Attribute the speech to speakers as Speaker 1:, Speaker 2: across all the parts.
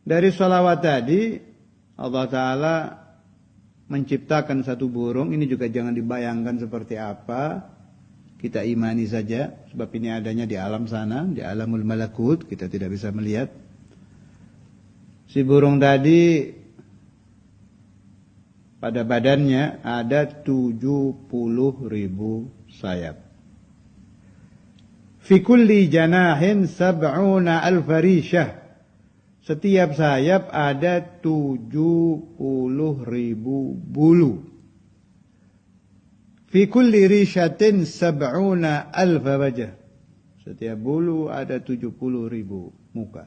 Speaker 1: Dari sholawat tadi Allah Ta'ala menciptakan satu burung. Ini juga jangan dibayangkan seperti apa. Kita imani saja. Sebab ini adanya di alam sana, di alamul malakut. Kita tidak bisa melihat. Si burung tadi pada badannya ada 70.000 sayap. Fi kulli janahin 70.000 rishah. Setiap sayap ada 70.000 bulu. Fi kulli rishatin 70.000 wajah. Setiap bulu ada 70.000 muka.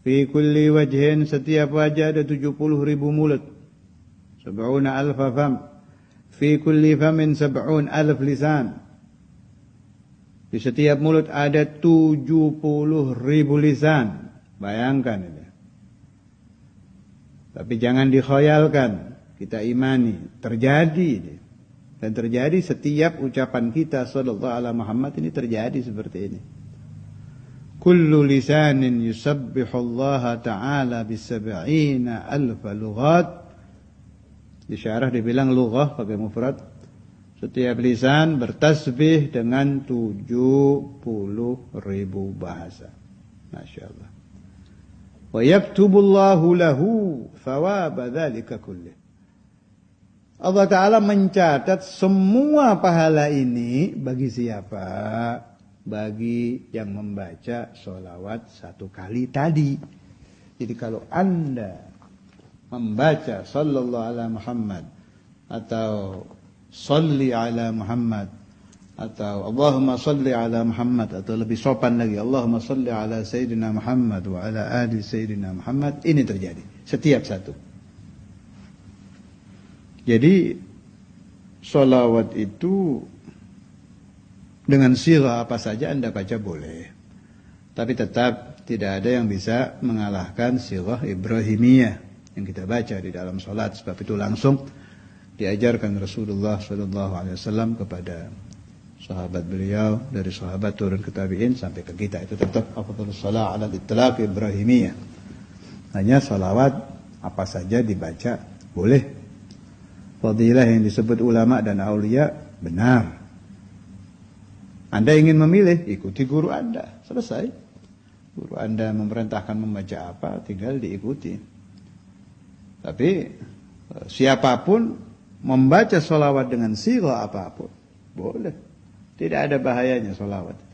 Speaker 1: Fi kulli wajhin, setiap wajah ada 70.000 mulut. 70.000 fam. Fi kulli famin 70.000 lisan. Di setiap mulut ada 70.000 lisan. Bayangkan ini. Tapi jangan dikhayalkan. Kita imani. Terjadi ini. Dan terjadi setiap ucapan kita sallallahu alaihi Muhammad ini terjadi seperti ini. Kullu lisanin yusabbihu Allah Ta'ala bisab'ina alfa lughat. Di syarah dibilang lughah pakai mufrad. Setiap lisan bertasbih dengan 70.000 bahasa. Masya Allah. Wa yaktubullahu lahu thawaba dzalika kullih. Allah Ta'ala mencatat semua pahala ini bagi siapa? Bagi yang membaca sholawat satu kali tadi. Jadi kalau Anda membaca sallallahu ala Muhammad atau salli ala Muhammad atau Allahumma salli ala Muhammad atau lebih sopan lagi Allahumma salli ala Sayyidina Muhammad wa ala ali Sayyidina Muhammad, ini terjadi setiap satu. Jadi sholawat itu dengan sirah apa saja Anda baca boleh, tapi tetap tidak ada yang bisa mengalahkan sirah Ibrahimiyah yang kita baca di dalam sholat. Sebab itu langsung diajarkan Rasulullah SAW kepada sahabat beliau, dari sahabat turun ke tabi'in sampai ke kita. Itu tetap afdhalus shalah ala al-itlaq Ibrahimiyah. Hanya salawat apa saja dibaca boleh. Fadilah yang disebut ulama dan aulia benar. Anda ingin memilih, ikuti guru Anda. Selesai. Guru Anda memerintahkan membaca apa, tinggal diikuti. Tapi siapapun membaca sholawat dengan sirah apapun boleh. Tidak ada bahayanya sholawat.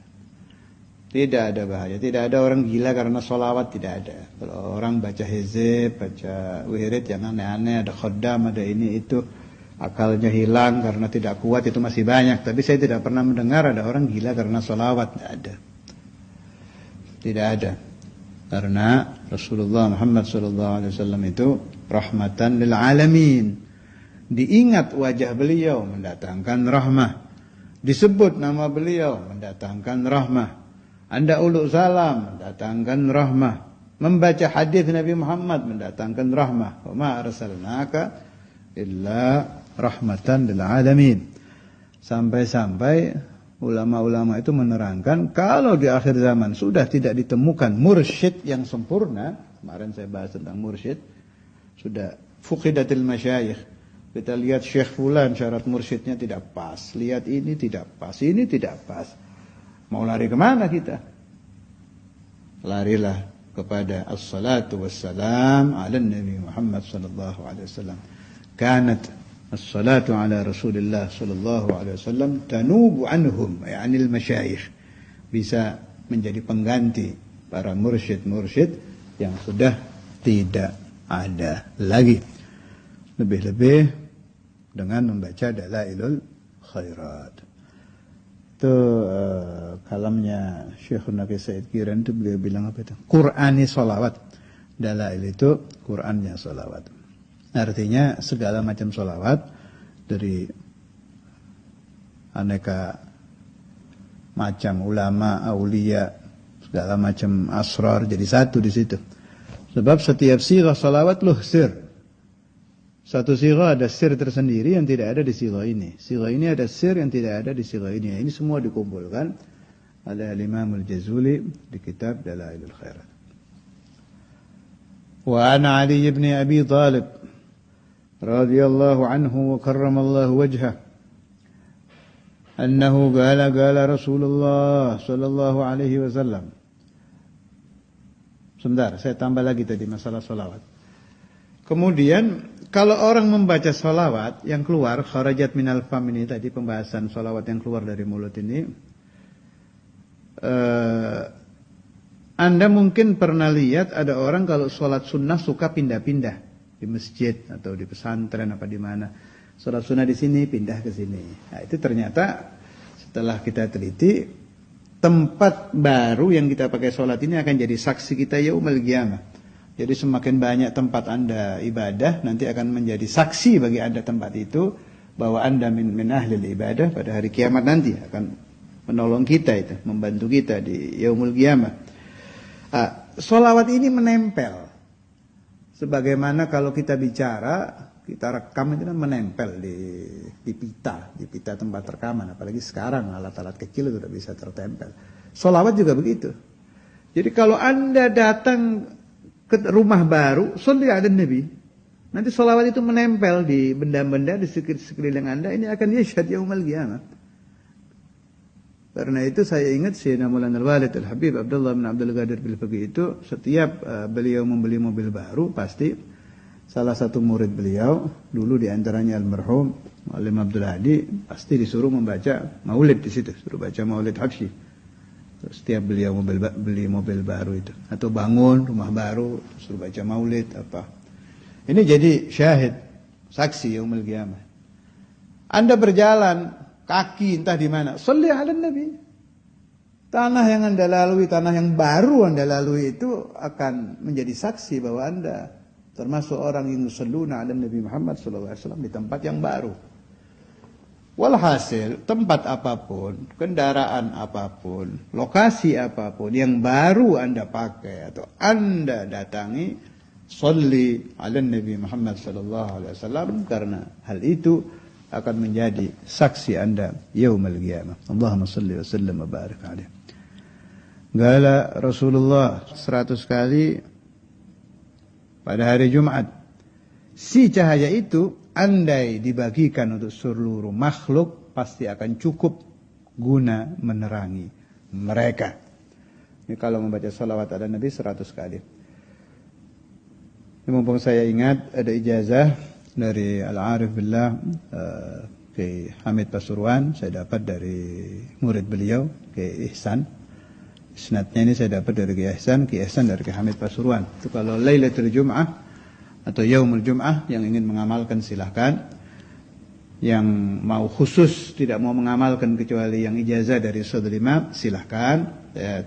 Speaker 1: Tidak ada bahaya. Tidak ada orang gila karena sholawat, tidak ada. Kalau orang baca hizib, baca wirid yang aneh-aneh, ada khaddam, ada ini itu, akalnya hilang karena tidak kuat, itu masih banyak. Tapi saya tidak pernah mendengar ada orang gila karena sholawat. Tidak ada. Tidak ada. Karena Rasulullah Muhammad SAW itu rahmatan lil alamin. Diingat wajah beliau mendatangkan rahmah. Disebut nama beliau mendatangkan rahmah. Anda uluk salam mendatangkan rahmah. Membaca hadis Nabi Muhammad mendatangkan rahmah. Wa ma arsalnaka illa rahmatan lil alamin. Sampai-sampai ulama-ulama itu menerangkan kalau di akhir zaman sudah tidak ditemukan mursyid yang sempurna. Kemarin saya bahas tentang mursyid. Sudah fuqidatil masyayikh. Kita lihat Syekh Fulan syarat mursyidnya tidak pas. Lihat ini tidak pas, ini tidak pas. Mau lari kemana kita? Larilah kepada as-salatu wassalam ala Nabi Muhammad sallallahu alaihi wasallam. Kanat as-salatu ala Rasulillah sallallahu alaihi wasallam tanubu anhum, yani al-masyayikh. Bisa menjadi pengganti para mursyid-mursyid yang sudah tidak ada lagi. Lebih-lebih dengan membaca Dalailul Khairat. Itu kalamnya Syekhul Nabi Said Kiran itu beliau bilang apa itu? Qur'ani sholawat. Dalail itu Qur'annya sholawat. Artinya segala macam sholawat dari aneka macam ulama, aulia, segala macam asrar jadi satu di situ. Sebab setiap sirah sholawat loh sir. Satu sirah ada sir tersendiri yang tidak ada di sirah ini. Sirah ini ada sir yang tidak ada di sirah ini. Ini semua dikumpulkan oleh Imam Al-Jazuli di kitab Dalailul Khairat. وعن علي بن أبي طالب رضي الله عنه وكرم الله وجهه أنه قال رسول الله صلى الله عليه وسلم. Sebentar, saya tambah lagi tadi masalah sholawat. Kemudian kalau orang membaca sholawat yang keluar kharajat minal fam ini tadi, pembahasan sholawat yang keluar dari mulut ini, Anda mungkin pernah lihat ada orang kalau sholat sunnah suka pindah-pindah di masjid atau di pesantren apa di mana. Sholat sunnah di sini pindah ke sini. Nah, itu ternyata setelah kita teliti, tempat baru yang kita pakai sholat ini akan jadi saksi kita yaumul qiyamah. Jadi semakin banyak tempat Anda ibadah, nanti akan menjadi saksi bagi Anda tempat itu, bahwa Anda min ahlil ibadah pada hari kiamat nanti akan menolong kita itu, membantu kita di yaumul qiyamah. Sholawat ini menempel. Sebagaimana kalau kita bicara, kita rekam itu kan menempel di pita tempat rekaman. Apalagi sekarang alat-alat kecil itu sudah bisa tertempel. Sholawat juga begitu. Jadi kalau Anda datang ke rumah baru, sholli ala Nabi, nanti sholawat itu menempel di benda-benda di sekeliling Anda. Ini akan yashhad yaumul qiyamah. Karena itu saya ingat Sayyidina Maulana Al-Walid Al-Habib Abdullah bin Abdul Qadir Bil-Faqih itu setiap beliau membeli mobil baru, pasti salah satu murid beliau dulu di antaranya almarhum Alim Abdul Hadi pasti disuruh membaca maulid di situ, suruh baca maulid Habsyi. Setiap beliau beli mobil baru itu, atau bangun rumah baru suruh baca maulid apa. Ini jadi syahid, saksi yaumul qiyamah. Anda berjalan kaki entah di mana, sholli ala Nabi. Tanah yang Anda lalui, tanah yang baru Anda lalui itu akan menjadi saksi bahwa Anda termasuk orang yang yusalluna ala Nabi Muhammad sallallahu alaihi wasallam di tempat yang baru. Walhasil, tempat apapun, kendaraan apapun, lokasi apapun yang baru Anda pakai atau Anda datangi, sholli ala Nabi Muhammad sallallahu alaihi wasallam, karena hal itu akan menjadi saksi Anda yaumul qiyamah. Allahumma sholli wa sallim wa barik alaihi. Gala Rasulullah 100 kali pada hari Jumat. Si cahaya itu andai dibagikan untuk seluruh makhluk, pasti akan cukup guna menerangi mereka. Ini kalau membaca salawat ala Nabi 100 kali. Ini mumpung saya ingat ada ijazah dari Al-Arif Billah ke Hamid Pasuruan, saya dapat dari murid beliau ke Ihsan. Isnadnya ini saya dapat dari Ki Ihsan dari Ki Hamid Pasuruan. Itu kalau Lailatul Jum'ah atau Yaumul Jum'ah yang ingin mengamalkan silahkan. Yang mau khusus tidak mau mengamalkan kecuali yang ijazah dari Saudara Imam, silahkan. Saya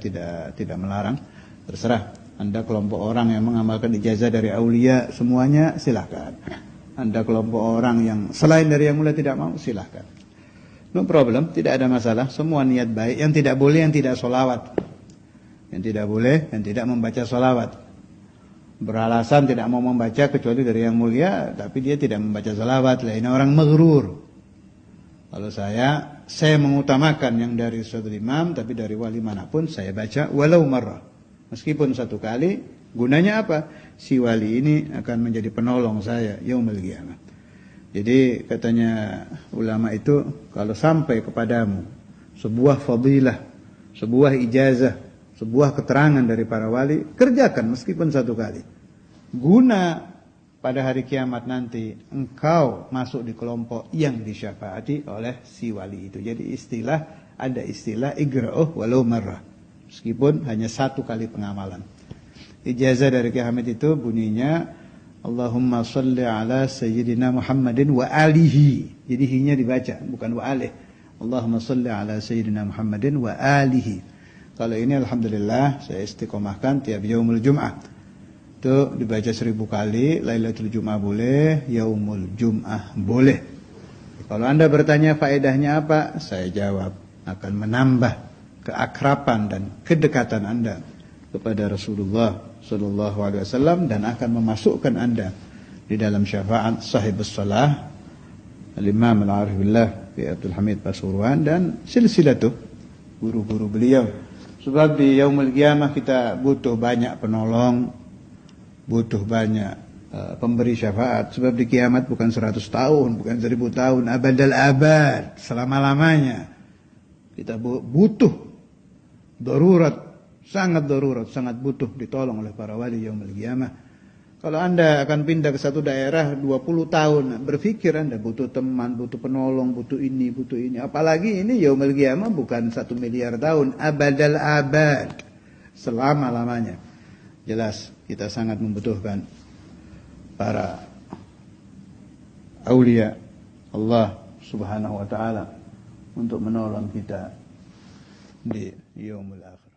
Speaker 1: tidak melarang, terserah. Anda kelompok orang yang mengamalkan ijazah dari aulia semuanya, silahkan. Anda kelompok orang yang selain dari yang mulia tidak mau, silahkan. No problem, tidak ada masalah. Semua niat baik. Yang tidak boleh yang tidak sholawat. Yang tidak boleh yang tidak membaca sholawat. Beralasan tidak mau membaca kecuali dari yang mulia, tapi dia tidak membaca salawat. Ini orang maghrur. Kalau saya mengutamakan yang dari Saudara Imam, tapi dari wali manapun saya baca walau marrah. Meskipun satu kali, gunanya apa? Si wali ini akan menjadi penolong saya yaumul qiyamah. Jadi katanya ulama itu, kalau sampai kepadamu sebuah fadilah, sebuah ijazah, sebuah keterangan dari para wali, kerjakan meskipun satu kali. Guna pada hari kiamat nanti engkau masuk di kelompok yang disyafaati oleh si wali itu. Jadi ada istilah igra'uh walau marrah. Meskipun hanya satu kali pengamalan. Ijazah dari Ki Hamid itu bunyinya Allahumma sholli ala sayyidina Muhammadin wa alihi. Jadi hinya dibaca, bukan wa alih. Allahumma sholli ala sayyidina Muhammadin wa alihi. Kalau ini alhamdulillah saya istiqomahkan tiap yaumul Jum'ah. Itu dibaca 1000 kali, Lailatul Jum'ah boleh, yaumul Jum'ah boleh. Kalau Anda bertanya faedahnya apa? Saya jawab, akan menambah keakraban dan kedekatan Anda kepada Rasulullah sallallahu alaihi wasallam dan akan memasukkan Anda di dalam syafaat sahibus salah Al-Imam Al-Arif Billah Ki Abdul Hamid Pasuruan dan silsilatuh guru-guru beliau. Sebab di yaumul qiyamah kita butuh banyak penolong, butuh banyak pemberi syafaat. Sebab di kiamat bukan 100 tahun, bukan 1000 tahun, abadal abad, selama-lamanya. Kita butuh, darurat, sangat butuh ditolong oleh para wali yaumul qiyamah. Kalau Anda akan pindah ke satu daerah 20 tahun, berpikir Anda butuh teman, butuh penolong, butuh ini. Apalagi ini yaumul qiyamah bukan 1 miliar tahun, abadal abad, selama-lamanya. Jelas kita sangat membutuhkan para aulia Allah Subhanahu wa taala untuk menolong kita di yaumul akhir.